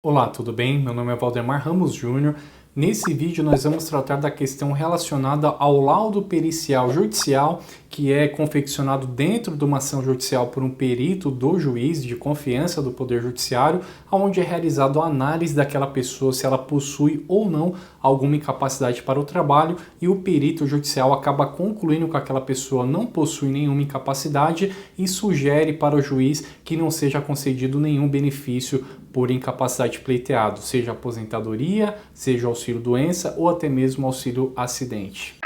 Olá, tudo bem? Meu nome é Valdemar Ramos Júnior. Nesse vídeo nós vamos tratar da questão relacionada ao laudo pericial judicial, que é confeccionado dentro de uma ação judicial por um perito do juiz de confiança do Poder Judiciário, onde é realizado a análise daquela pessoa se ela possui ou não alguma incapacidade para o trabalho, e o perito judicial acaba concluindo que aquela pessoa não possui nenhuma incapacidade e sugere para o juiz que não seja concedido nenhum benefício por incapacidade pleiteado, seja aposentadoria, seja auxílio-doença ou até mesmo auxílio-acidente.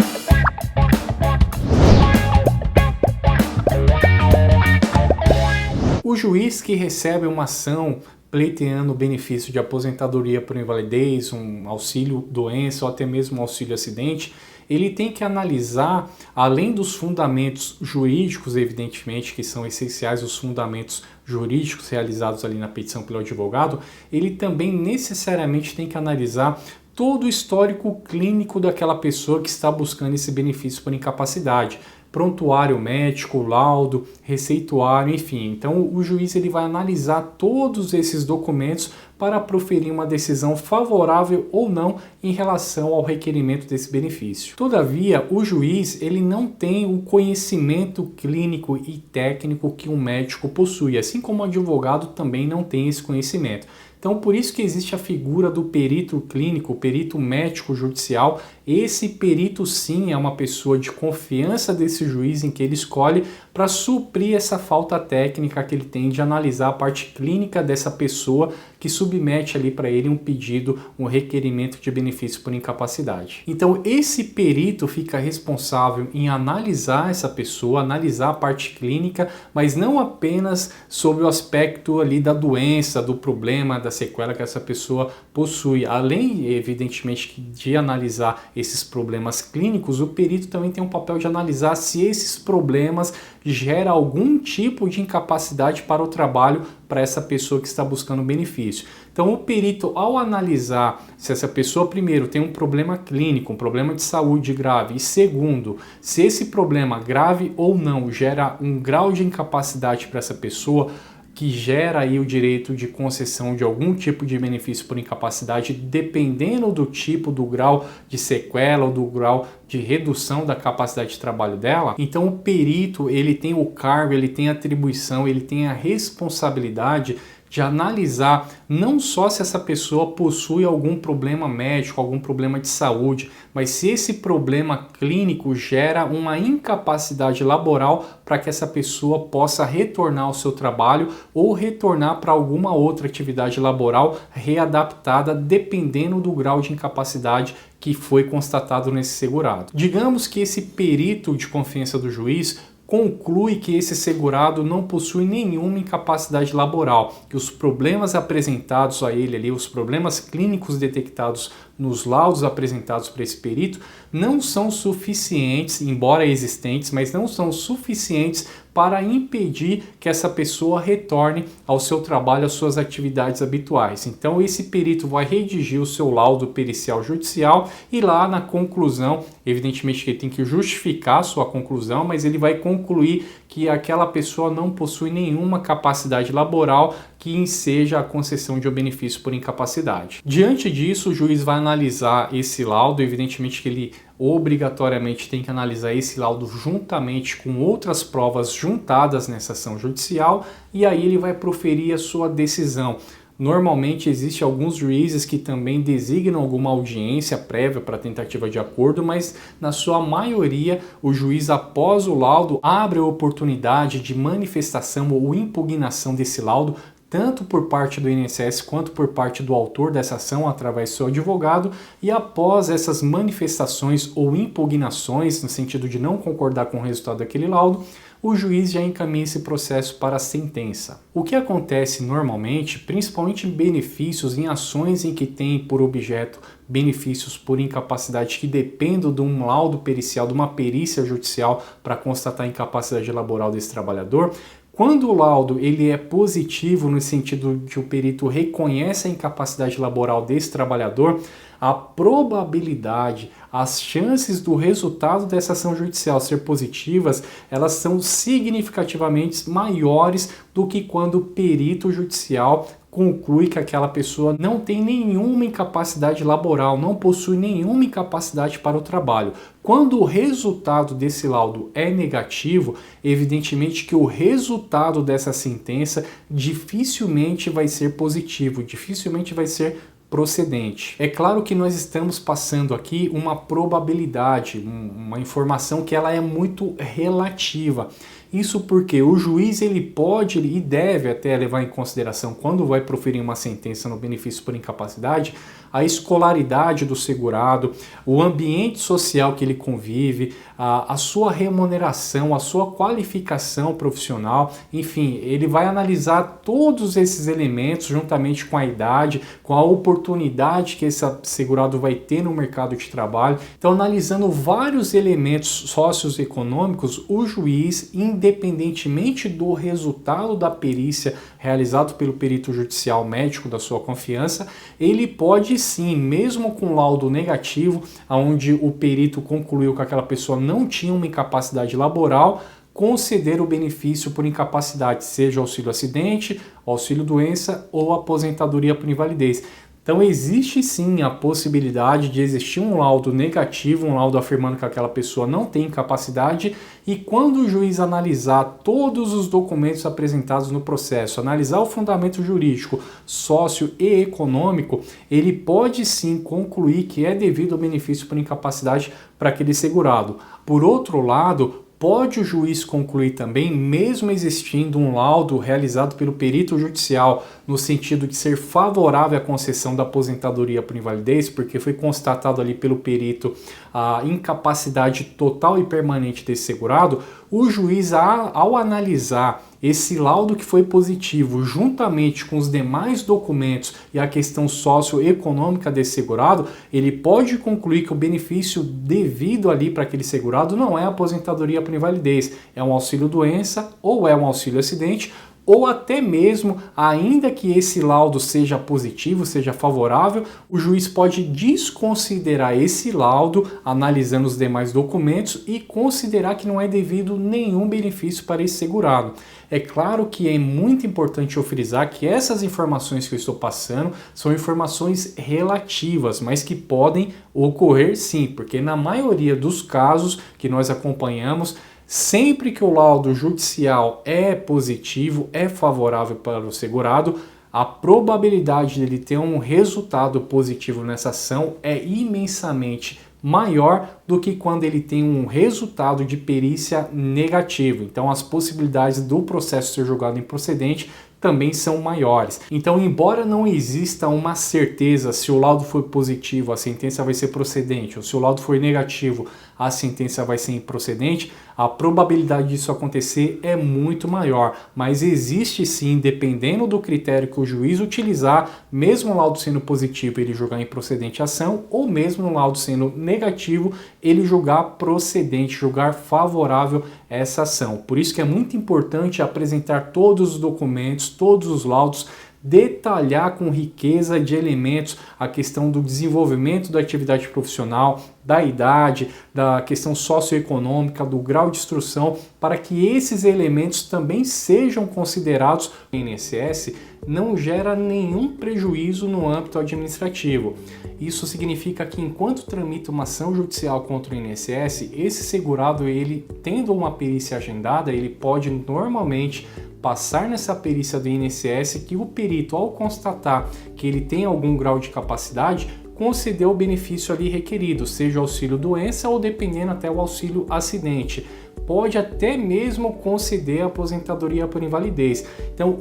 O juiz que recebe uma ação pleiteando benefício de aposentadoria por invalidez, um auxílio-doença ou até mesmo um auxílio-acidente, ele tem que analisar, além dos fundamentos jurídicos, evidentemente, que são essenciais, os fundamentos jurídicos realizados ali na petição pelo advogado, ele também necessariamente tem que analisar todo o histórico clínico daquela pessoa que está buscando esse benefício por incapacidade. Prontuário médico, laudo, receituário, enfim. Então o juiz ele vai analisar todos esses documentos para proferir uma decisão favorável ou não em relação ao requerimento desse benefício. Todavia, o juiz ele não tem o conhecimento clínico e técnico que um médico possui, assim como o advogado também não tem esse conhecimento. Então, por isso que existe a figura do perito clínico, perito médico judicial. Esse perito, sim, é uma pessoa de confiança desse juiz em que ele escolhe para suprir essa falta técnica que ele tem de analisar a parte clínica dessa pessoa que submete ali para ele um pedido, um requerimento de benefício por incapacidade. Então, esse perito fica responsável em analisar essa pessoa, analisar a parte clínica, mas não apenas sobre o aspecto ali da doença, do problema, da sequela que essa pessoa possui. Além, evidentemente, de analisar esses problemas clínicos, o perito também tem um papel de analisar se esses problemas geram algum tipo de incapacidade para o trabalho para essa pessoa que está buscando benefício. Então, o perito, ao analisar se essa pessoa, primeiro, tem um problema clínico, um problema de saúde grave, e segundo, se esse problema, grave ou não, gera um grau de incapacidade para essa pessoa, que gera aí o direito de concessão de algum tipo de benefício por incapacidade, dependendo do tipo, do grau de sequela ou do grau de redução da capacidade de trabalho dela. Então o perito, ele tem o cargo, ele tem a atribuição, ele tem a responsabilidade de analisar não só se essa pessoa possui algum problema médico, algum problema de saúde, mas se esse problema clínico gera uma incapacidade laboral para que essa pessoa possa retornar ao seu trabalho ou retornar para alguma outra atividade laboral readaptada, dependendo do grau de incapacidade que foi constatado nesse segurado. Digamos que esse perito de confiança do juiz conclui que esse segurado não possui nenhuma incapacidade laboral, que os problemas apresentados a ele ali, os problemas clínicos detectados nos laudos apresentados para esse perito, não são suficientes, embora existentes, mas não são suficientes para impedir que essa pessoa retorne ao seu trabalho, às suas atividades habituais. Então esse perito vai redigir o seu laudo pericial judicial e lá na conclusão, evidentemente que ele tem que justificar a sua conclusão, mas ele vai concluir que aquela pessoa não possui nenhuma capacidade laboral que enseja a concessão de um benefício por incapacidade. Diante disso, o juiz vai analisar esse laudo, evidentemente que ele obrigatoriamente tem que analisar esse laudo juntamente com outras provas juntadas nessa ação judicial, e aí ele vai proferir a sua decisão. Normalmente existem alguns juízes que também designam alguma audiência prévia para tentativa de acordo, mas na sua maioria o juiz, após o laudo, abre a oportunidade de manifestação ou impugnação desse laudo, tanto por parte do INSS quanto por parte do autor dessa ação através do seu advogado, e após essas manifestações ou impugnações, no sentido de não concordar com o resultado daquele laudo, o juiz já encaminha esse processo para a sentença. O que acontece normalmente, principalmente em benefícios, em ações em que tem por objeto benefícios por incapacidade que dependem de um laudo pericial, de uma perícia judicial para constatar a incapacidade laboral desse trabalhador, quando o laudo ele é positivo no sentido de o perito reconhece a incapacidade laboral desse trabalhador, a probabilidade, as chances do resultado dessa ação judicial ser positivas, elas são significativamente maiores do que quando o perito judicial conclui que aquela pessoa não tem nenhuma incapacidade laboral, não possui nenhuma incapacidade para o trabalho. Quando o resultado desse laudo é negativo, evidentemente que o resultado dessa sentença dificilmente vai ser positivo, dificilmente vai ser procedente. É claro que nós estamos passando aqui uma probabilidade, uma informação que ela é muito relativa. Isso porque o juiz ele pode e deve até levar em consideração, quando vai proferir uma sentença no benefício por incapacidade, a escolaridade do segurado, o ambiente social que ele convive, a sua remuneração, a sua qualificação profissional, enfim, ele vai analisar todos esses elementos juntamente com a idade, com a oportunidade que esse segurado vai ter no mercado de trabalho. Então, analisando vários elementos socioeconômicos, o juiz, independentemente do resultado da perícia realizado pelo perito judicial médico da sua confiança, ele pode sim, mesmo com laudo negativo, onde o perito concluiu que aquela pessoa não tinha uma incapacidade laboral, conceder o benefício por incapacidade, seja auxílio acidente, auxílio doença ou aposentadoria por invalidez. Então existe sim a possibilidade de existir um laudo negativo, um laudo afirmando que aquela pessoa não tem incapacidade, e quando o juiz analisar todos os documentos apresentados no processo, analisar o fundamento jurídico, sócio e econômico, ele pode sim concluir que é devido ao benefício por incapacidade para aquele segurado. Por outro lado, pode o juiz concluir também, mesmo existindo um laudo realizado pelo perito judicial no sentido de ser favorável à concessão da aposentadoria por invalidez, porque foi constatado ali pelo perito a incapacidade total e permanente desse segurado, o juiz, ao analisar esse laudo que foi positivo, juntamente com os demais documentos e a questão socioeconômica desse segurado, ele pode concluir que o benefício devido ali para aquele segurado não é a aposentadoria por invalidez, é um auxílio doença ou é um auxílio acidente, ou até mesmo, ainda que esse laudo seja positivo, seja favorável, o juiz pode desconsiderar esse laudo, analisando os demais documentos, e considerar que não é devido nenhum benefício para esse segurado. É claro que é muito importante eu frisar que essas informações que eu estou passando são informações relativas, mas que podem ocorrer sim, porque na maioria dos casos que nós acompanhamos, sempre que o laudo judicial é positivo, é favorável para o segurado, a probabilidade dele ter um resultado positivo nessa ação é imensamente maior do que quando ele tem um resultado de perícia negativo. Então, as possibilidades do processo ser julgado improcedente também são maiores. Então, embora não exista uma certeza se o laudo for positivo, a sentença vai ser procedente, ou se o laudo for negativo, a sentença vai ser improcedente, a probabilidade disso acontecer é muito maior, mas existe sim, dependendo do critério que o juiz utilizar, mesmo o laudo sendo positivo, ele julgar improcedente a ação, ou mesmo o laudo sendo negativo, ele julgar procedente, julgar favorável essa ação. Por isso que é muito importante apresentar todos os documentos, todos os laudos, detalhar com riqueza de elementos a questão do desenvolvimento da atividade profissional, da idade, da questão socioeconômica, do grau de instrução, para que esses elementos também sejam considerados. O INSS não gera nenhum prejuízo no âmbito administrativo. Isso significa que enquanto tramita uma ação judicial contra o INSS, esse segurado, ele tendo uma perícia agendada, ele pode normalmente passar nessa perícia do INSS, que o perito, ao constatar que ele tem algum grau de capacidade, conceder o benefício ali requerido, seja auxílio doença ou, dependendo, até o auxílio acidente. Pode até mesmo conceder a aposentadoria por invalidez. Então,